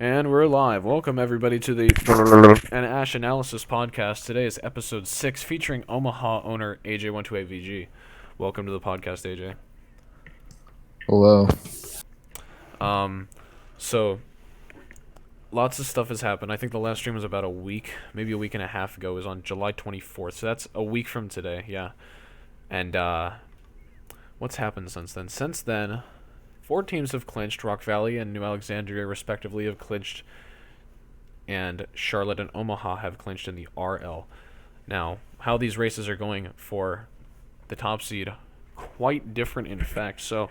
And we're live. Welcome everybody to the an Asch analysis podcast. Today is episode 6 featuring Omaha owner Aj128vg. Welcome to the podcast, AJ. Hello. So lots of stuff has happened. I think the last stream was about a week, maybe a week and a half ago. It was on July 24th. So that's a week from today, yeah. And what's happened since then? Since then, 4 teams have clinched. Rock Valley and New Alexandria respectively have clinched, and Charlotte and Omaha have clinched in the RL. Now, how these races are going for the top seed, quite different in fact. So,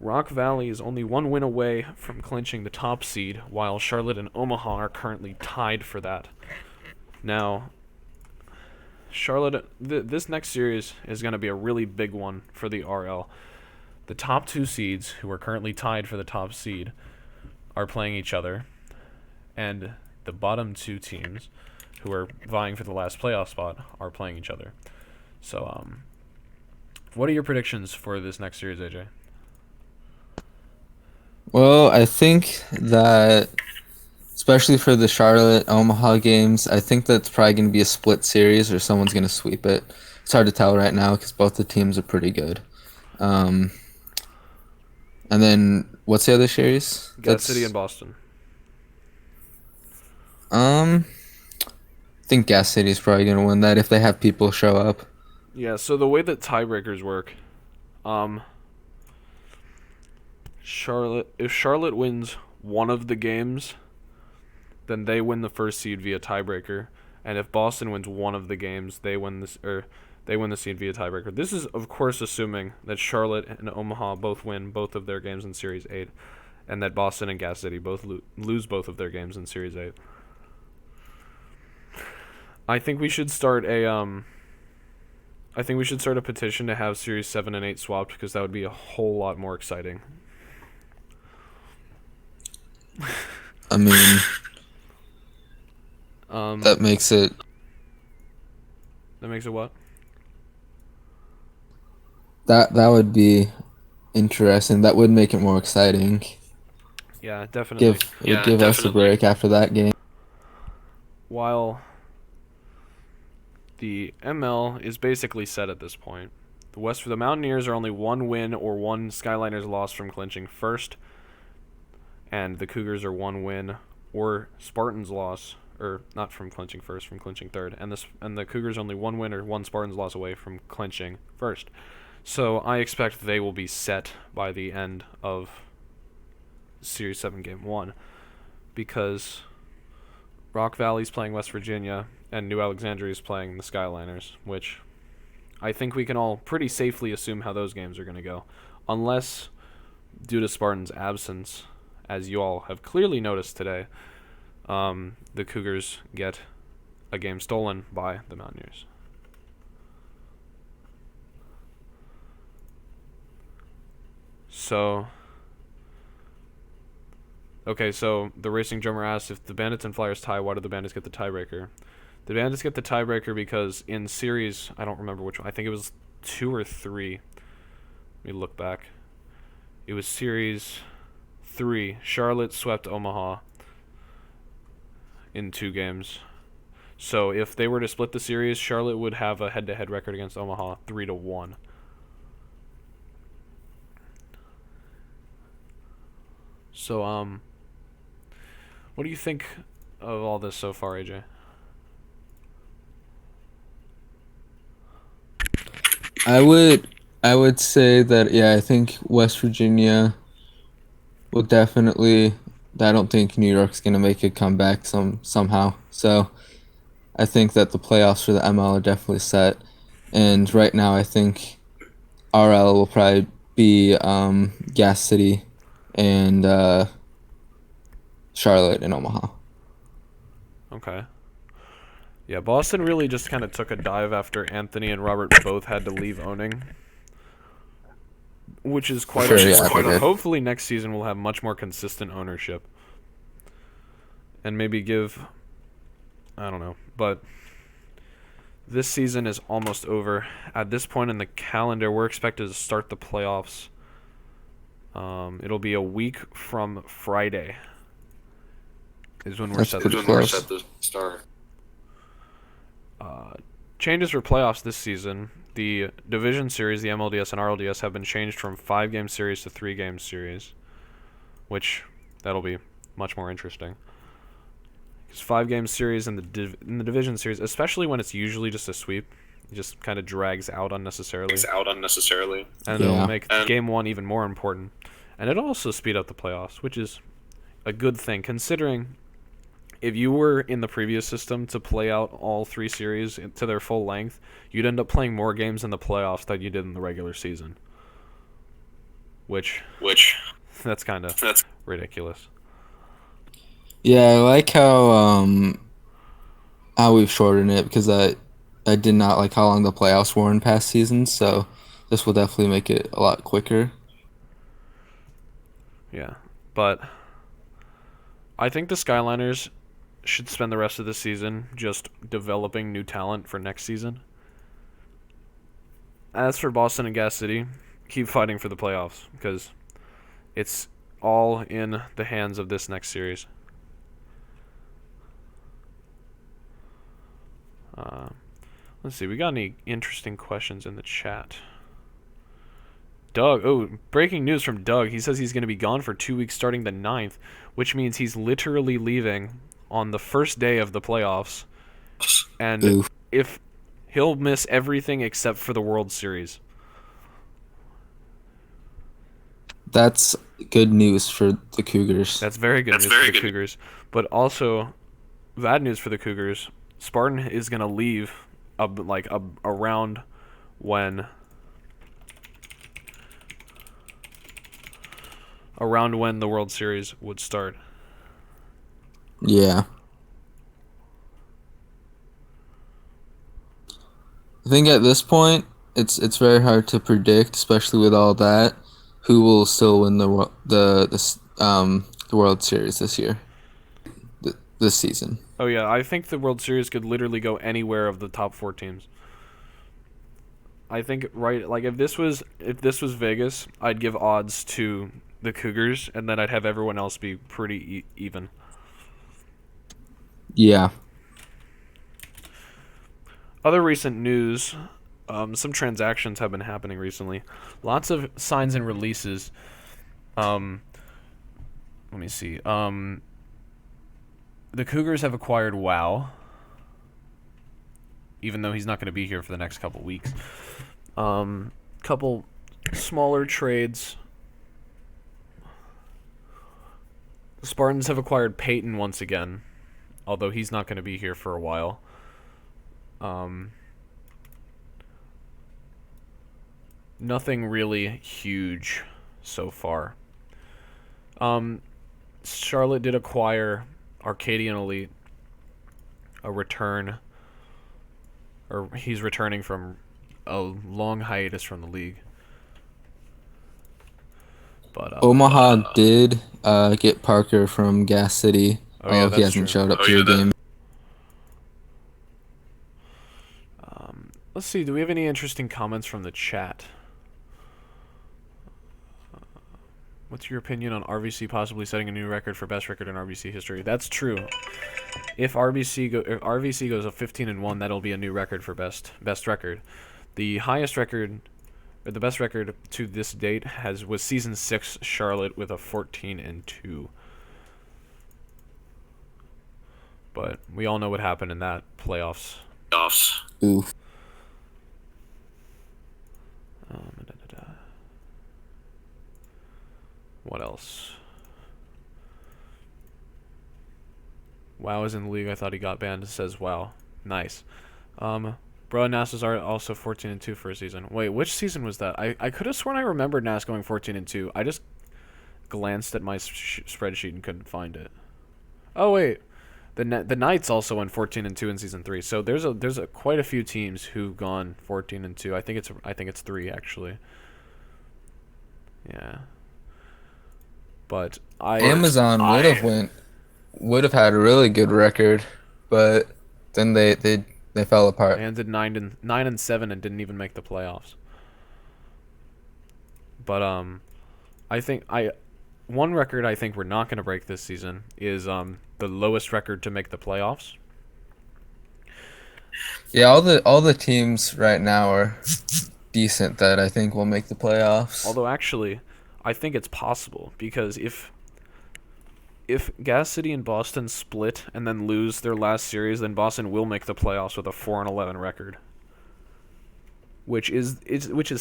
Rock Valley is only 1 win away from clinching the top seed, while Charlotte and Omaha are currently tied for that. Now, Charlotte, this next series is going to be a really big one for the RL. The top 2 seeds, who are currently tied for the top seed, are playing each other, and the bottom 2 teams, who are vying for the last playoff spot, are playing each other. So, what are your predictions for this next series, AJ? Well, I think that, especially for the Charlotte Omaha games, I think that's probably going to be a split series or someone's going to sweep it. It's hard to tell right now because both the teams are pretty good. And then what's the other series? Gas City and Boston. I think Gas City's probably going to win that if they have people show up. Yeah, so the way that tiebreakers work, if Charlotte wins one of the games, then they win the first seed via tiebreaker, and if Boston wins one of the games, they win the seed via tiebreaker. This is, of course, assuming that Charlotte and Omaha both win both of their games in Series 8, and that Boston and Gas City both lose both of their games in Series 8. I think we should start a petition to have Series 7 and 8 swapped, because that would be a whole lot more exciting. I mean, that makes it... That makes it what? That would be interesting. That would make it more exciting. Yeah, definitely. Give us a break after that game. While the ML is basically set at this point, the Mountaineers are only 1 win or 1 Skyliners loss from clinching first, and the Cougars are 1 win or Spartans loss, or not from clinching first, from clinching third, and the Cougars only 1 win or 1 Spartans loss away from clinching first. So I expect they will be set by the end of Series 7 Game 1, because Rock Valley's playing West Virginia and New Alexandria is playing the Skyliners, which I think we can all pretty safely assume how those games are going to go, unless, due to Spartan's absence, as you all have clearly noticed today, the Cougars get a game stolen by the Mountaineers. So the Racing Drummer asks, if the Bandits and Flyers tie, why do the Bandits get the tiebreaker? The Bandits get the tiebreaker because in series, I don't remember which one, I think it was 2 or 3. Let me look back. It was series 3. Charlotte swept Omaha in 2 games. So if they were to split the series, Charlotte would have a head-to-head record against Omaha 3-1. So, what do you think of all this so far, AJ? I would say that, yeah, I think West Virginia will definitely... I don't think New York's going to make a comeback somehow. So I think that the playoffs for the ML are definitely set. And right now I think RL will probably be Gas City and Charlotte and Omaha. Okay. Yeah, Boston really just kind of took a dive after Anthony and Robert both had to leave owning, which is quite hopefully next season we'll have much more consistent ownership. And maybe give, I don't know, but this season is almost over. At this point in the calendar, we're expected to start the playoffs. It'll be a week from Friday. is when we're That's set pretty to close. start. Changes for playoffs this season. The division series, the MLDS and RLDS, have been changed from 5-game series to 3-game series, which that'll be much more interesting. Because 5-game series in the division series, especially when it's usually just a sweep, it just kind of drags out unnecessarily. And it'll Yeah. make game 1 even more important. And it'll also speed up the playoffs, which is a good thing, considering if you were in the previous system to play out all 3 series to their full length, you'd end up playing more games in the playoffs than you did in the regular season. Which that's kind of ridiculous. Yeah, I like how we've shortened it because I did not like how long the playoffs were in past seasons, so this will definitely make it a lot quicker. Yeah, but I think the Skyliners should spend the rest of the season just developing new talent for next season. As for Boston and Gas City, keep fighting for the playoffs because it's all in the hands of this next series. Let's see, we got any interesting questions in the chat? Doug, breaking news from Doug. He says he's going to be gone for 2 weeks starting the 9th, which means he's literally leaving on the first day of the playoffs. And Oof. if he'll miss everything except for the World Series. That's good news for the Cougars. That's very good news for the Cougars. But also, bad news for the Cougars. Spartan is going to leave around when the World Series would start. Yeah. I think at this point, it's very hard to predict, especially with all that, who will still win the World Series this year, this season. Oh yeah, I think the World Series could literally go anywhere of the top 4 teams. I think if this was Vegas, I'd give odds to the Cougars, and then I'd have everyone else be pretty even. Yeah. Other recent news, some transactions have been happening recently. Lots of signs and releases. Let me see. The Cougars have acquired WoW, even though he's not going to be here for the next couple weeks. Couple smaller trades. The Spartans have acquired Peyton once again, although he's not going to be here for a while. Nothing really huge so far. Charlotte did acquire Arcadian Elite, a return, or he's returning from a long hiatus from the league. But Omaha did get Parker from Gas City. Oh, yeah, he that's hasn't true. showed up to a game. Let's see, do we have any interesting comments from the chat? What's your opinion on RVC possibly setting a new record for best record in RVC history? That's true. If RVC goes up 15-1, that'll be a new record for best record. The highest record, or the best record to this date, was season 6 Charlotte with a 14-2. But we all know what happened in that playoffs. Oof. What else? WoW is in the league. I thought he got banned. It says WoW. Nice. Bro, Nas is also 14-2 for a season. Wait, which season was that? I could have sworn I remembered Nas going 14-2. I just glanced at my spreadsheet and couldn't find it. Oh wait, the Knights also went 14-2 in season 3. So there's quite a few teams who've gone 14-2. I think it's 3 actually. Yeah. But Amazon would have had a really good record, but then they fell apart. They ended 9-7 and didn't even make the playoffs. But I think one record I think we're not going to break this season is the lowest record to make the playoffs. Yeah, all the teams right now are decent that I think will make the playoffs. Although actually, I think it's possible because if Gas City and Boston split and then lose their last series, then Boston will make the playoffs with a 4-11 record, which is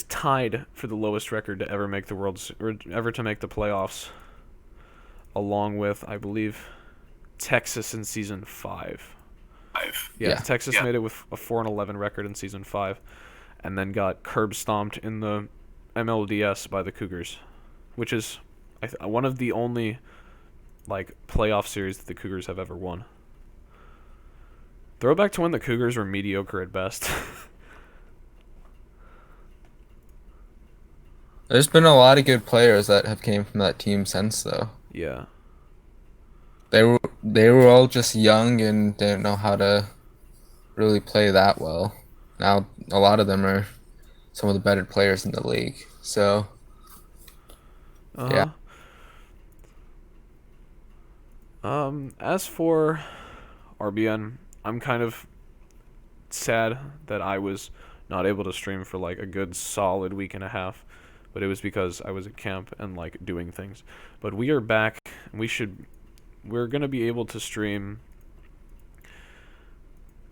tied for the lowest record to ever make the ever to make the playoffs, along with I believe Texas in season 5. Yeah, Yeah. Texas made it with a 4-11 record in season 5, and then got curb stomped in the MLDS by the Cougars, which is one of the only like playoff series that the Cougars have ever won. Throwback to when the Cougars were mediocre at best. There's been a lot of good players that have came from that team since though. Yeah. They were all just young and didn't know how to really play that well. Now a lot of them are some of the better players in the league. So yeah, Uh-huh. As for RBN, I'm kind of sad that I was not able to stream for like a good solid week and a half, but it was because I was at camp and like doing things. But we are back. We're gonna be able to stream.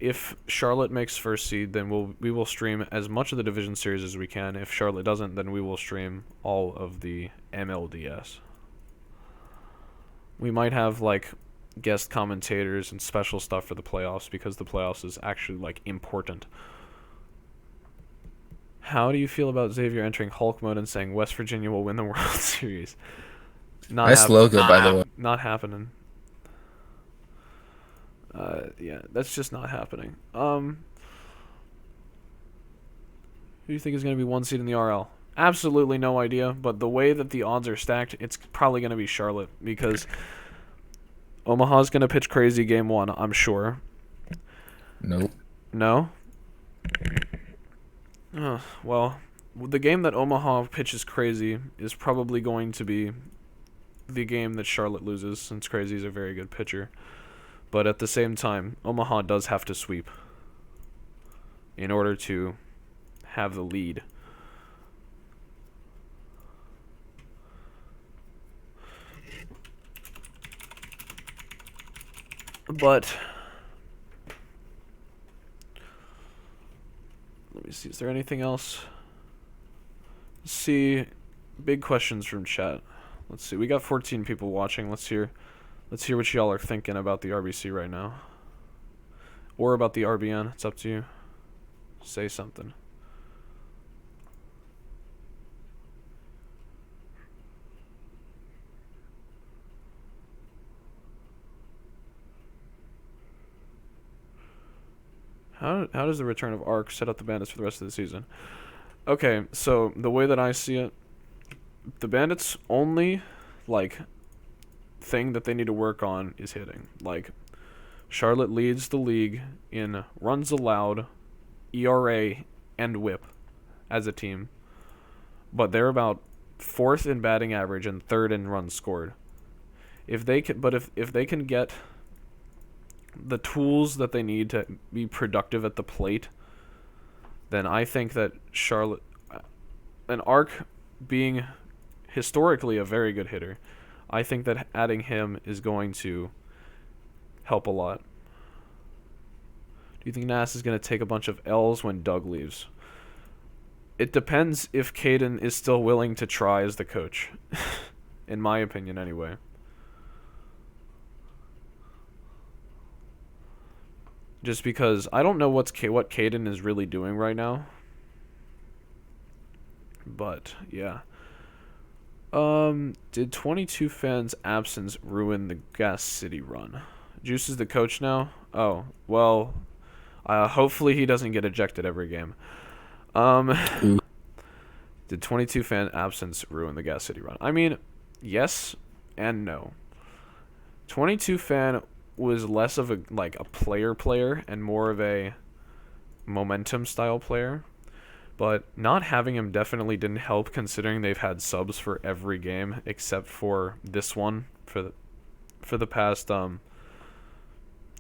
If Charlotte makes first seed, then we will stream as much of the division series as we can. If Charlotte doesn't, then we will stream all of the MLDS. We might have like guest commentators and special stuff for the playoffs because the playoffs is actually like important. How do you feel about Xavier entering Hulk mode and saying West Virginia will win the World Series? Not nice logo by the way. Not happening. Yeah, that's just not happening. Who do you think is going to be one seed in the RL? Absolutely no idea, but the way that the odds are stacked, it's probably going to be Charlotte because Omaha's going to pitch crazy game 1, I'm sure. Nope. No? Well, the game that Omaha pitches crazy is probably going to be the game that Charlotte loses since Crazy is a very good pitcher. But at the same time, Omaha does have to sweep in order to have the lead. But let me see, is there anything else? Let's see, big questions from chat. Let's see, we got 14 people watching. Let's hear what y'all are thinking about the RBC right now. Or about the RBN. It's up to you. Say something. How does the return of Arc set up the Bandits for the rest of the season? Okay, so the way that I see it, the Bandits' only like thing that they need to work on is hitting. Like, Charlotte leads the league in runs allowed, ERA, and WHIP as a team, but they're about 4th in batting average and 3rd in runs scored. If they can get the tools that they need to be productive at the plate, then I think that Charlotte, an Arc being historically a very good hitter, I think that adding him is going to help a lot. Do you think Nass is going to take a bunch of L's when Doug leaves? It depends if Caden is still willing to try as the coach. In my opinion, anyway. Just because I don't know what Caden is really doing right now. But, yeah. Did 22 fans' absence ruin the Gas City run? Juice is the coach now? Oh, well, hopefully he doesn't get ejected every game. Did 22 fan absence ruin the Gas City run? I mean, yes and no. 22 fan was less of a player and more of a momentum style player. But not having him definitely didn't help, considering they've had subs for every game except for this one for the past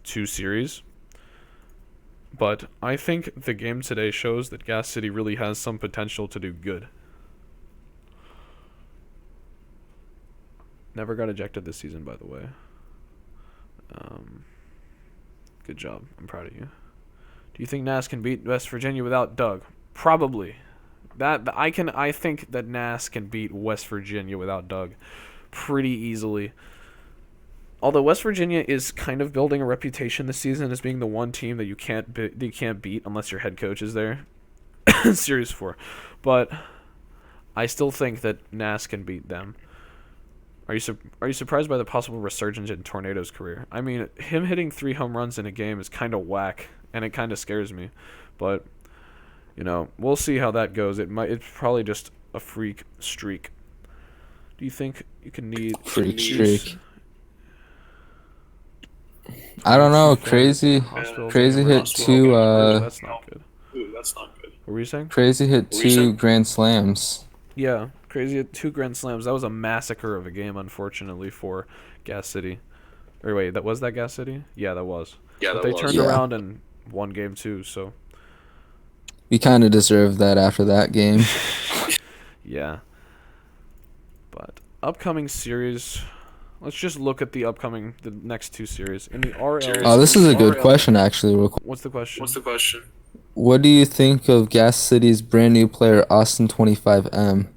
2 series. But I think the game today shows that Gas City really has some potential to do good. Never got ejected this season, by the way. Good job. I'm proud of you. Do you think NAS can beat West Virginia without Doug? Probably. I think that NAS can beat West Virginia without Doug pretty easily. Although West Virginia is kind of building a reputation this season as being the one team that you can't beat unless your head coach is there. Series 4. But I still think that NAS can beat them. Are you surprised by the possible resurgence in Tornado's career? I mean, him hitting 3 home runs in a game is kind of whack, and it kind of scares me. But, we'll see how that goes. It's probably just a freak streak. Do you think you can need freak streak? I don't know. Crazy hit 2. That's not good. What were you saying? Crazy hit 2 grand slams. Yeah, Crazy hit 2 grand slams. That was a massacre of a game, unfortunately, for Gas City. Or wait, was that Gas City? Yeah, that was. Yeah, but they turned around and won game 2, so. We kind of deserved that after that game. Yeah. But upcoming series, let's just look at the next 2 series. In the RL. Oh, this is a good question, actually. What's the question? What do you think of Gas City's brand new player, Aj128vg?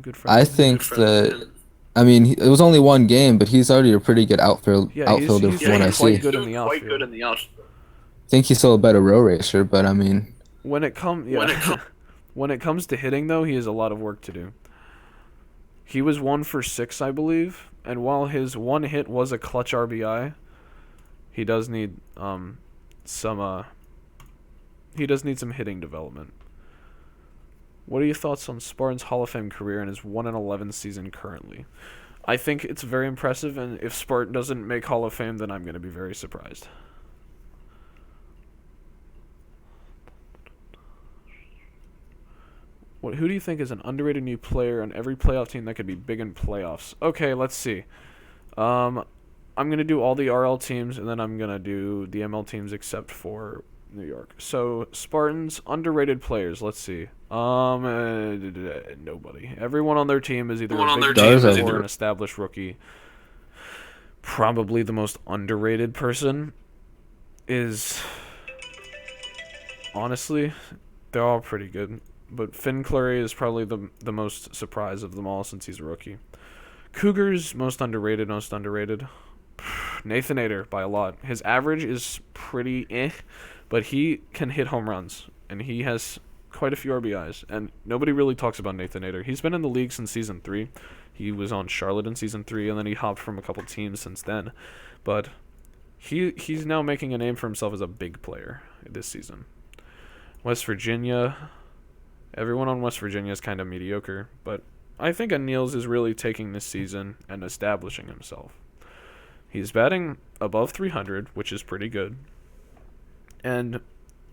Good friend. I think that. I mean, it was only 1 game, but he's already a pretty good outfielder from what I see. Quite good in the outfield. I think he's still a better row racer, but I mean. When it comes to hitting, though, he has a lot of work to do. He was 1 for 6, I believe, and while his 1 hit was a clutch RBI, he does need some hitting development. What are your thoughts on Spartan's Hall of Fame career and his 1-11 season currently? I think it's very impressive, and if Spartan doesn't make Hall of Fame, then I'm going to be very surprised. Who do you think is an underrated new player on every playoff team that could be big in playoffs? Okay, let's see. I'm going to do all the RL teams, and then I'm going to do the ML teams except for New York. So, Spartans, underrated players. Let's see. Nobody. Everyone on their team is either a big player or an established rookie. Probably the most underrated person is... Honestly, they're all pretty good. But Finn Clurey is probably the most surprise of them all since he's a rookie. Cougars, most underrated. Nathan Ader, by a lot. His average is pretty but he can hit home runs, and he has quite a few RBIs, and nobody really talks about Nathan Ader. He's been in the league since Season 3. He was on Charlotte in Season 3, and then he hopped from a couple teams since then. But he's now making a name for himself as a big player this season. West Virginia, everyone on West Virginia is kind of mediocre, but I think Anils is really taking this season and establishing himself. He's batting above 300, which is pretty good. And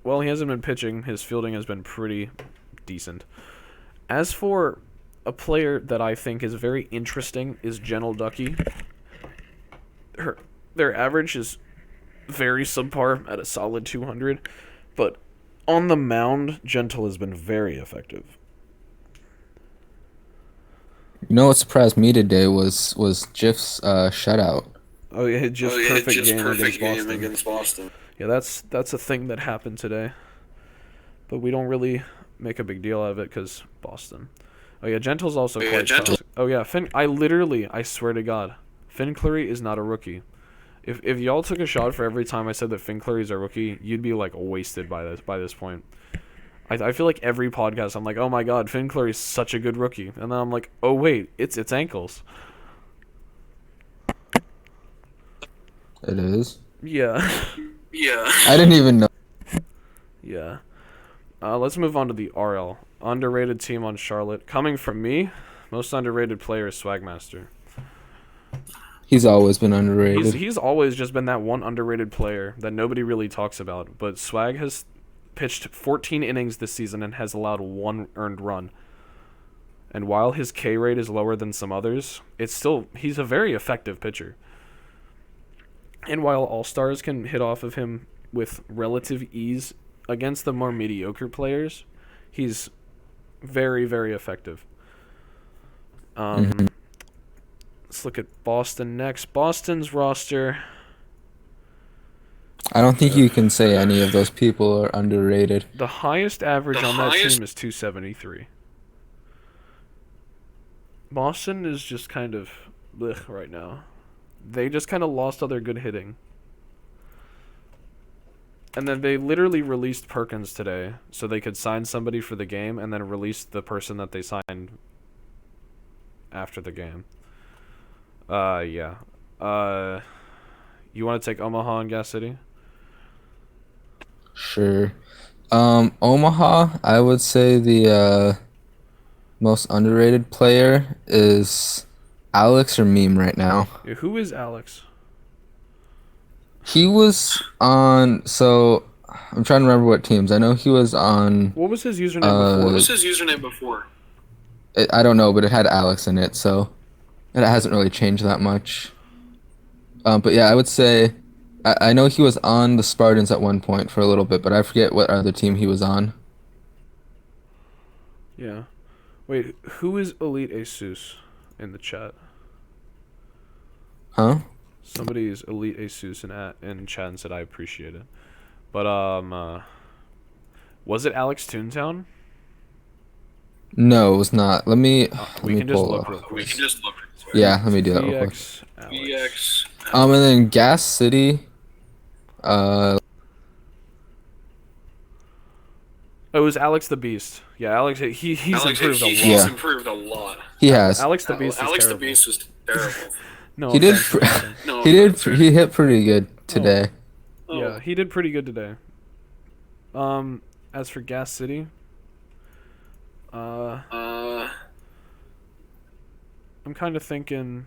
while he hasn't been pitching, his fielding has been pretty decent. As for a player that I think is very interesting is Gentle Ducky. Their average is very subpar at a solid 200, but on the mound, Gentle has been very effective. You know what surprised me today was Jif's shutout. Oh yeah, just perfect game against Boston. Yeah, that's a thing that happened today, but we don't really make a big deal out of it because Boston. Oh yeah, Gentle's also quite tough. Oh yeah, I swear to God, Finn Clurey is not a rookie. If y'all took a shot for every time I said that Finn Clurey's a rookie, you'd be like wasted by this point. I feel like every podcast I'm like, oh my God, Finn Clurey's such a good rookie, and then I'm like, oh wait, it's ankles. It is. Yeah. Yeah. I didn't even know. Yeah. Let's move on to the RL. Underrated team on Charlotte. Coming from me, most underrated player is Swagmaster. He's always been underrated. He's always just been that one underrated player that nobody really talks about. But Swag has pitched 14 innings this season and has allowed 1 earned run. And while his K rate is lower than some others, he's a very effective pitcher. And while all-stars can hit off of him with relative ease against the more mediocre players, he's very, very effective. Let's look at Boston next. Boston's roster. I don't think you can say any of those people are underrated. The highest average on that team is 273. Boston is just kind of blech right now. They just kind of lost all their good hitting. And then they literally released Perkins today so they could sign somebody for the game and then release the person that they signed after the game. Yeah. You want to take Omaha and Gas City? Sure. Omaha, I would say the most underrated player is Alex or Meme right now. Yeah, who is Alex? He was on, so I'm trying to remember what teams. I know he was on. What was his username before? I don't know, but it had Alex in it, so it hasn't really changed that much. But yeah, I would say I know he was on the Spartans at one point for a little bit, but I forget what other team he was on. Yeah. Wait, who is Elite Asus in the chat? Huh? Somebody's Elite Asus in chat and said I appreciate it. But was it Alex Toontown? No, it was not. Let me we can just look real We quick. can just look. Yeah, let me do that real quick. VX. And then Gas City. Oh, it was Alex the Beast. Yeah, Alex. He's improved a lot. Yeah. Improved a lot. He has. Alex the Beast. Alex is the Beast was terrible. No, He did. offense, No, He hit pretty good today. Oh. Yeah, he did pretty good today. As for Gas City, I'm kind of thinking.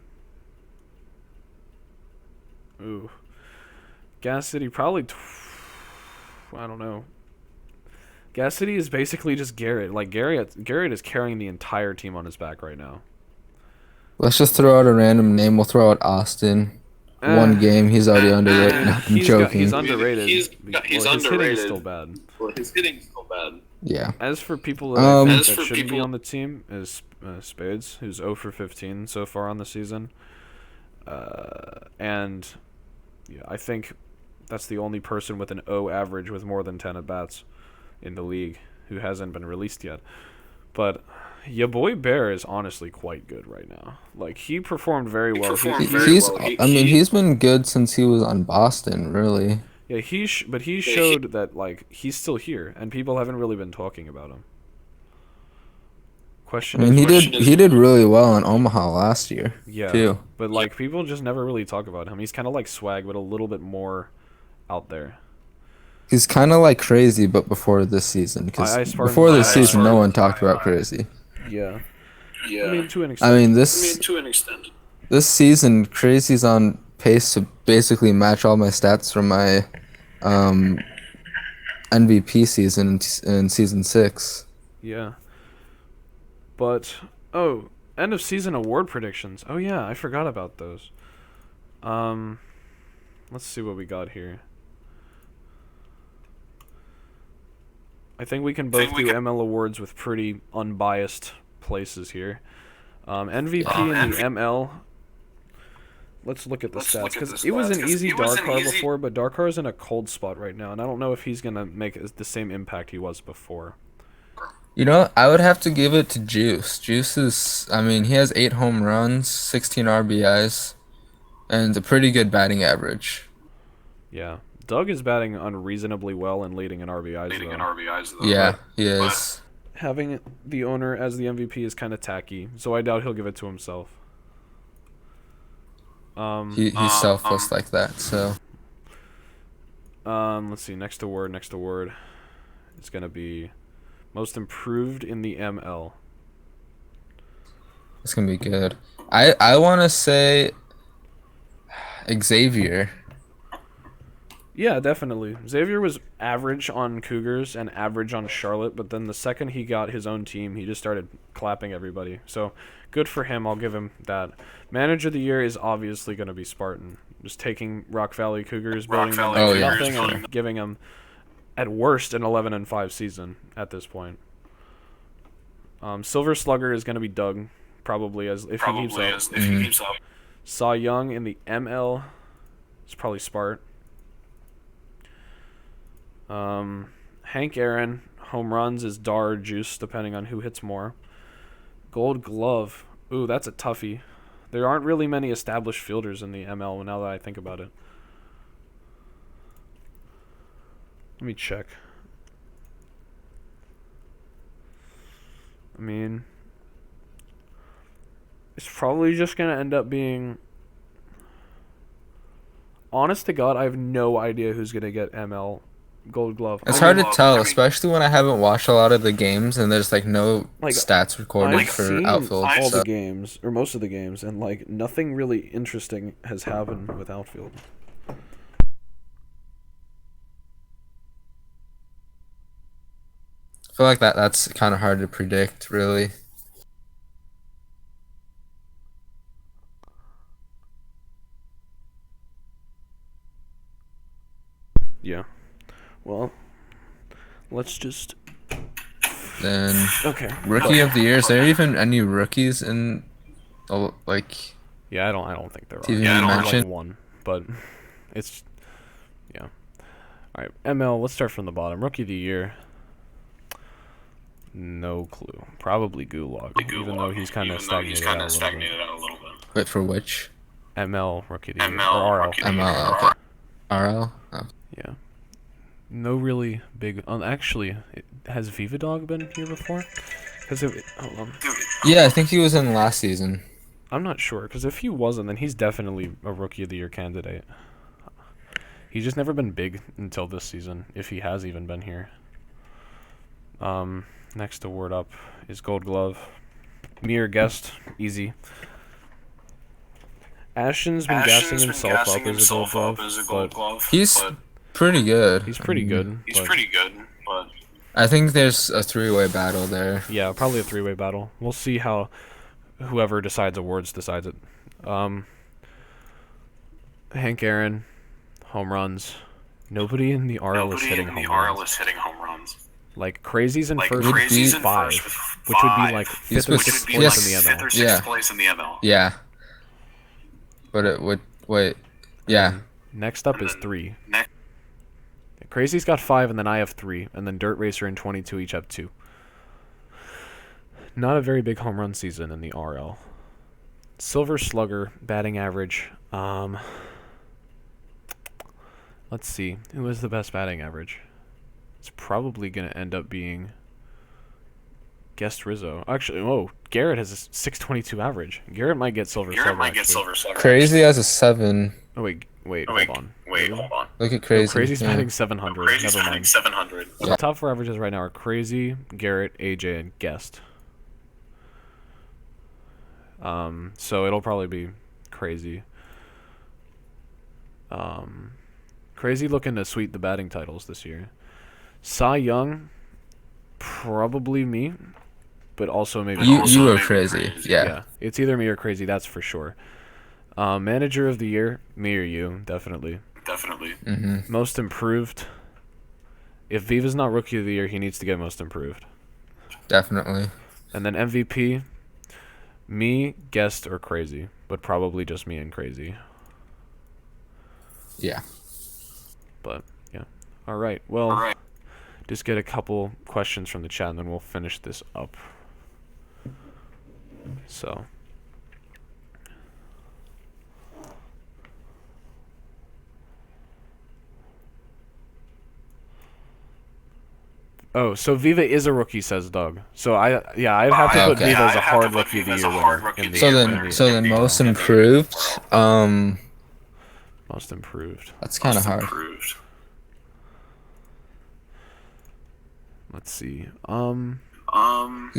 Ooh, Gas City probably. I don't know. Gas City is basically just Garrett. Like Garrett is carrying the entire team on his back right now. Let's just throw out a random name. We'll throw out Austin. One game, he's already underrated. No, I'm joking. He's underrated. He's His underrated. hitting is still bad. Well, his hitting's still bad. Yeah. As for people that, As that shouldn't be on the team, is Spades, who's 0 for 15 so far on the season. And yeah, I think that's the only person with an O average with more than 10 at-bats in the league who hasn't been released yet. But your boy Bear is honestly quite good right now. Like, he performed very well. He's been good since he was on Boston, really. Yeah, he showed that, like, he's still here, and people haven't really been talking about him. He did really well in Omaha last year. Yeah, too. But like people just never really talk about him. He's kind of like Swag, but a little bit more out there. He's kind of like Crazy, but before this season. Because before this season, no one talked about Crazy. Yeah. Yeah. I mean, to an extent. To an extent. This season, Crazy's on pace to basically match all my stats from my MVP season in season 6. Yeah. But end of season award predictions. Oh yeah, I forgot about those. Let's see what we got here. I think we can both do ML awards with pretty unbiased places here. MVP in the ML. Let's look at the stats, because it was an easy Darkar before, but Darkar's in a cold spot right now, and I don't know if he's gonna make the same impact he was before. You know, I would have to give it to Juice. Juice is, he has 8 home runs, 16 RBIs, and a pretty good batting average. Yeah. Doug is batting unreasonably well and leading in RBIs, though. Yeah, he is. Having the owner as the MVP is kind of tacky, so I doubt he'll give it to himself. He's selfless like that, so. Let's see, next award. It's going to be most improved in the ML. It's going to be good. I want to say Xavier. Yeah, definitely. Xavier was average on Cougars and average on Charlotte, but then the second he got his own team, he just started clapping everybody. So good for him. I'll give him that. Manager of the year is obviously going to be Spartan. Just taking Rock Valley Cougars, building them Valley to Cougars, nothing, and giving them at worst an 11-5 season at this point. Silver Slugger is going to be Doug, probably if he keeps up. Cy Young in the ML is probably Spart. Hank Aaron, home runs is Dar or Juice, depending on who hits more. Gold Glove. Ooh, that's a toughie. There aren't really many established fielders in the ML now that I think about it. Let me check. I mean, it's probably just going to end up being... Honest to God, I have no idea who's going to get ML Gold Glove. It's hard to tell, especially when I haven't watched a lot of the games and there's like no Like, stats recorded I've for seen outfield. all So. the games, or most of the games, and like nothing really interesting has happened with outfield. I feel like that's kind of hard to predict, really. Yeah. Well, let's just... Then Okay. rookie of the year. Is there even any rookies in, like? Yeah, I don't think there are. TV Yeah, I don't like mentioned? one, but it's... Yeah. All right, ML, let's start from the bottom. Rookie of the year. No clue. Probably Gulag, even though he's kind of stagnated out a little bit. Wait, for which? ML Rookie of the Year. Or RL. ML. Okay. RL. Oh. Yeah. No really big... actually, has Viva Dog been here before? Because hold on. Yeah, I think he was in last season. I'm not sure, because if he wasn't, then he's definitely a Rookie of the Year candidate. He's just never been big until this season, if he has even been here. Next award up is Gold Glove. Mere guest, easy. Ashton's been gassing himself up as a Gold Glove, He's pretty good. he's pretty good. but I think there's a three-way battle there. Yeah, probably a three-way battle. We'll see how whoever decides awards decides it. Hank Aaron, home runs. Nobody in the RL is hitting home runs. Like, Crazy's in first with 5, which would be like 5th or 6th place in the ML. Yeah. But it would... Wait. Yeah. Next up is 3. Crazy's got 5, and then I have 3, and then Dirt Racer and 22 each have 2. Not a very big home run season in the RL. Silver Slugger, batting average. Let's see. Who has the best batting average? It's probably going to end up being Guest Rizzo. Actually, Garrett has a 622 average. Garrett might get Silver Slugger. Crazy has a 7. Oh, wait, hold on. Look at Crazy. Crazy's yeah. batting 700. Never mind. Yeah. The top 4 averages right now are Crazy, Garrett, AJ, and Guest. So it'll probably be Crazy. Crazy looking to sweep the batting titles this year. Cy Young, probably me, but also maybe You were Crazy. Yeah. It's either me or Crazy, that's for sure. Manager of the year, me or you, definitely. Mm-hmm. Most improved. If Viva's not Rookie of the Year, he needs to get Most Improved. Definitely. And then MVP, me, Guest, or Crazy, but probably just me and Crazy. Yeah. But yeah. All right. Well, just get a couple questions from the chat, and then we'll finish this up. So. Oh, so Viva is a rookie, says Doug. So I'd have to put Okay. Viva as a hard Rookie of the Year winner. So then most improved. Most improved. That's kind of hard. Let's see. You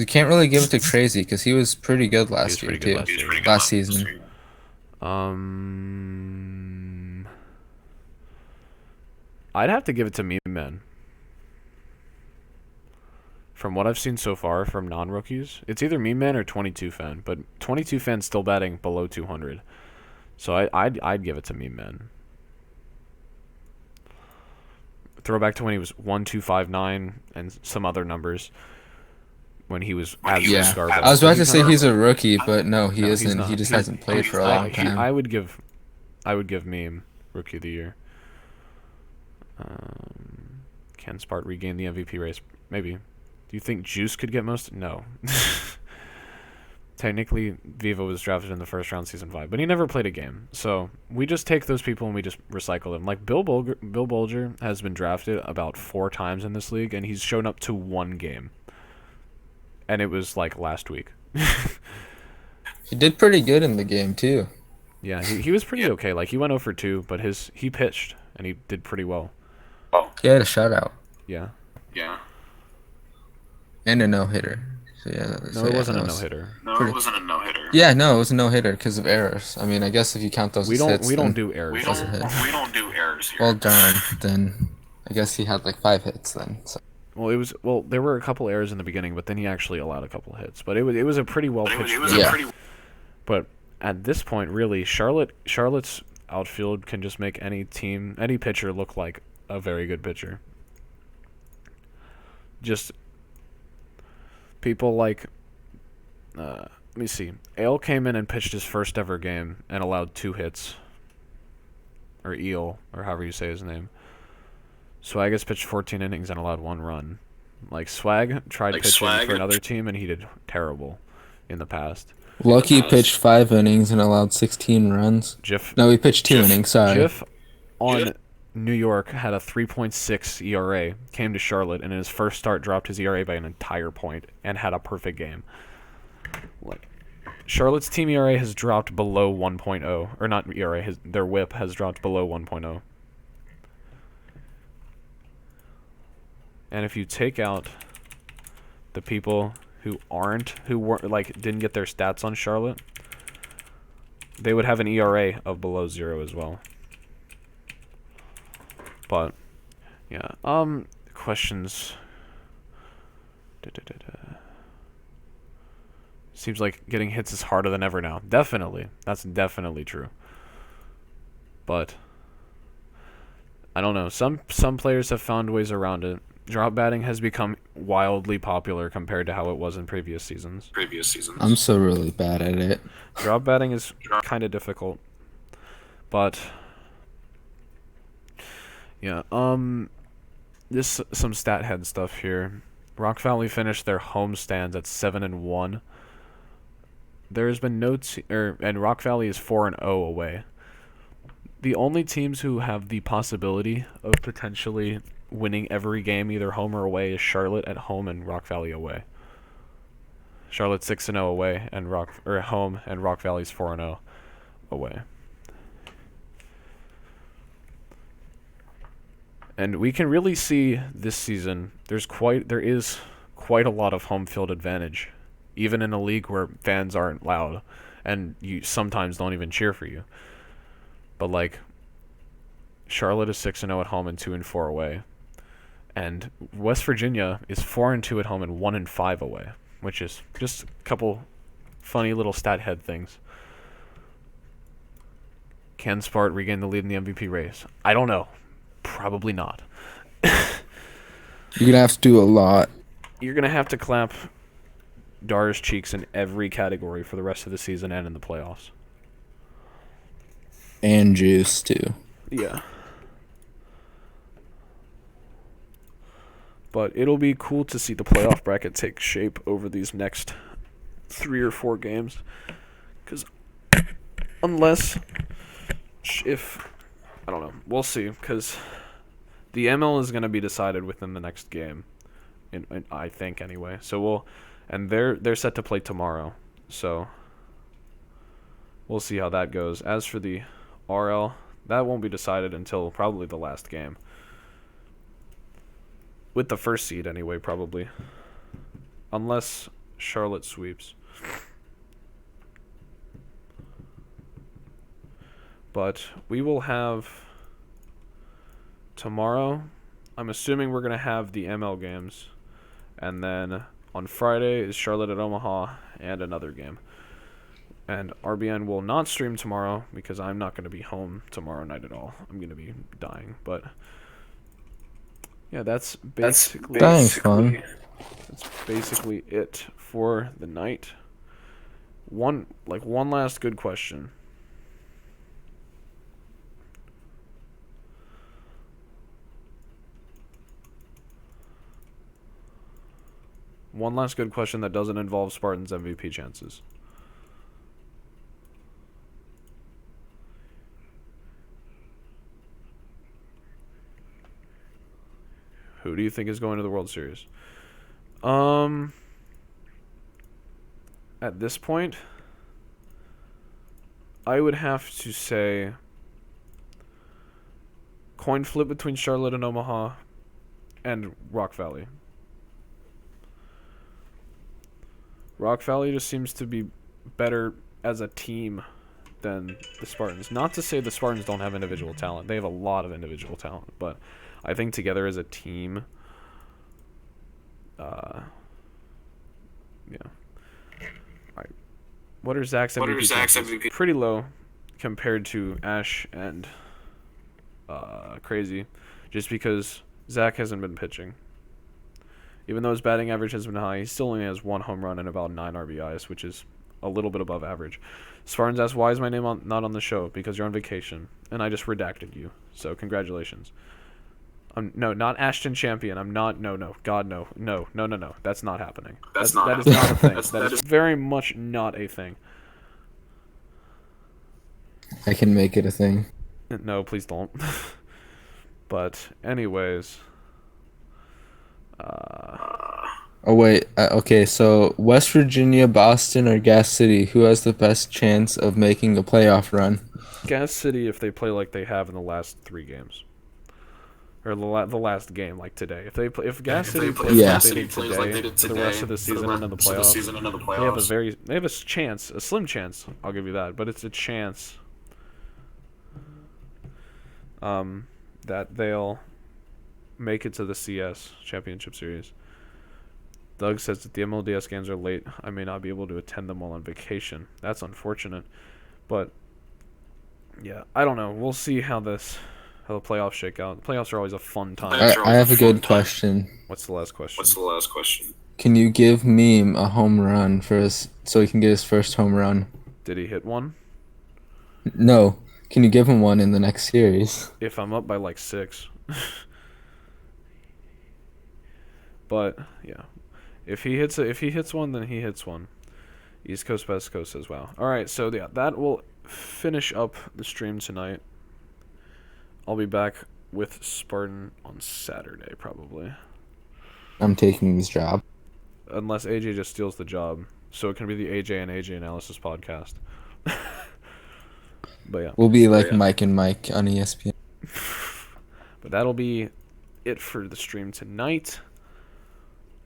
can't really give it to Crazy because he was pretty good last year too. Last season. I'd have to give it to Meme Man. From what I've seen so far from non-rookies, it's either Meme Man or 22 Fan, but 22 Fan's still batting below 200. So I'd give it to Meme Man. Throwback to when he was 1259 and some other numbers when he was as Yeah, Scarborough. I was about to say not- he's a rookie, but no, he No, he's isn't. not. He just He- hasn't played for a I- long time. I would give Meme Rookie of the Year. Can Spart regain the MVP race? Maybe. Do you think Juice could get most? No. Technically, Viva was drafted in the first round, season 5, but he never played a game. So we just take those people and we just recycle them. Like Bill Bolger has been drafted about 4 times in this league, and he's shown up to 1 game, and it was like last week. He did pretty good in the game too. Yeah, he was pretty okay. Like he went 0 for 2, but he pitched and he did pretty well. He had a shutout Yeah. Yeah. and a no hitter. So yeah, No, it wasn't a no hitter. No, Pretty- it wasn't a no-hitter. Yeah, no, it was a no hitter because of errors. I mean, I guess if you count those We as don't hits, we don't then- do errors. We That's a don't, hit. we don't do errors here. Well, darn. Then I guess he had like 5 hits then. So. Well, there were a couple errors in the beginning, but then he actually allowed a couple hits. But it was a pretty well But pitched it was game. Yeah. a pretty... But at this point, really, Charlotte's outfield can just make any pitcher look like a very good pitcher. Just people like, let me see. Ale came in and pitched his first ever game and allowed 2 hits. Or Eel, or however you say his name. Swag has pitched 14 innings and allowed 1 run. Like, Swag tried Like, pitching Swag- for another team and he did terrible in the past. Lucky pitched 5 innings and allowed 16 runs. Jiff No, he pitched 2 innings. Sorry. Jiff on New York had a 3.6 ERA, came to Charlotte, and in his first start dropped his ERA by an entire point and had a perfect game. Like, Charlotte's team ERA has dropped below 1.0, or not ERA, their WHIP has dropped below 1.0. And if you take out the people who weren't like didn't get their stats on Charlotte, they would have an ERA of below 0 as well. But yeah, questions. Seems like getting hits is harder than ever now. Definitely. That's definitely true. But I don't know. Some players have found ways around it. Drop batting has become wildly popular compared to how it was in previous seasons. I'm so really bad at it. Drop batting is kind of difficult. But yeah, just some stat head stuff here. Rock Valley finished their home stands at 7-1. There has been no and Rock Valley is 4-0 away. The only teams who have the possibility of potentially winning every game, either home or away, is Charlotte at home and Rock Valley away. Charlotte 6-0 away and home, and Rock Valley's 4-0 away. And we can really see this season there is quite a lot of home field advantage, even in a league where fans aren't loud and you sometimes don't even cheer for you. But like, Charlotte is 6-0 at home and 2-4 away, and West Virginia is 4-2 at home and 1-5 away, which is just a couple funny little stat head things. Can Spart regain the lead in the MVP race? I don't know. Probably not. You're gonna have to do a lot. You're gonna have to clap Dar's cheeks in every category for the rest of the season and in the playoffs. And juice too. Yeah. But it'll be cool to see the playoff bracket take shape over these next 3 or 4 games. Because if I don't know, we'll see. Because the ML is going to be decided within the next game, I think anyway. So they're set to play tomorrow. So we'll see how that goes. As for the RL, that won't be decided until probably the last game. With the first seed anyway, probably. Unless Charlotte sweeps. But we will have tomorrow, I'm assuming we're going to have the ML games. And then on Friday is Charlotte at Omaha and another game. And RBN will not stream tomorrow because I'm not going to be home tomorrow night at all. I'm going to be dying. But yeah, that's basically it for the night. One last good question. One last good question that doesn't involve Spartans MVP chances. Who do you think is going to the World Series? At this point, I would have to say coin flip between Charlotte and Omaha and Rock Valley. Rock Valley just seems to be better as a team than the Spartans. Not to say the Spartans don't have individual talent. They have a lot of individual talent, but I think together as a team, yeah. Alright. What are Zach's MVP chances? Pretty low compared to Asch and Crazy, just because Zach hasn't been pitching. Even though his batting average has been high, he still only has 1 home run and about 9 RBIs, which is a little bit above average. Spartans asked, why is my name not on the show? Because you're on vacation, and I just redacted you. So congratulations. No, not Ashton Champion. I'm not. No. God, no. No. That's not happening. That is not a thing. That is very much not a thing. I can make it a thing. No, please don't. But anyways. Oh wait, okay, so West Virginia, Boston, or Gas City, who has the best chance of making a playoff run? Gas City, if they play like they have in the last 3 games, or the last game like today. If Gas City plays like they did today for the rest of the season and in the playoffs, they have a chance, a slim chance. I'll give you that, but it's a chance. That they'll make it to the CS Championship Series. Doug says that the MLDS games are late. I may not be able to attend them while on vacation. That's unfortunate. But, yeah, I don't know. We'll see how the playoffs shake out. The playoffs are always a fun time. I have a good question. What's the last question? Can you give Meme a home run so he can get his first home run? Did he hit one? No. Can you give him one in the next series? If I'm up by like 6. But, yeah. If he hits one, then he hits one. East Coast, West Coast as well. Alright, so yeah, that will finish up the stream tonight. I'll be back with Spartan on Saturday, probably. I'm taking his job. Unless AJ just steals the job. So it can be the AJ and AJ Analysis podcast. But yeah. We'll be like Mike and Mike on ESPN. But that'll be it for the stream tonight.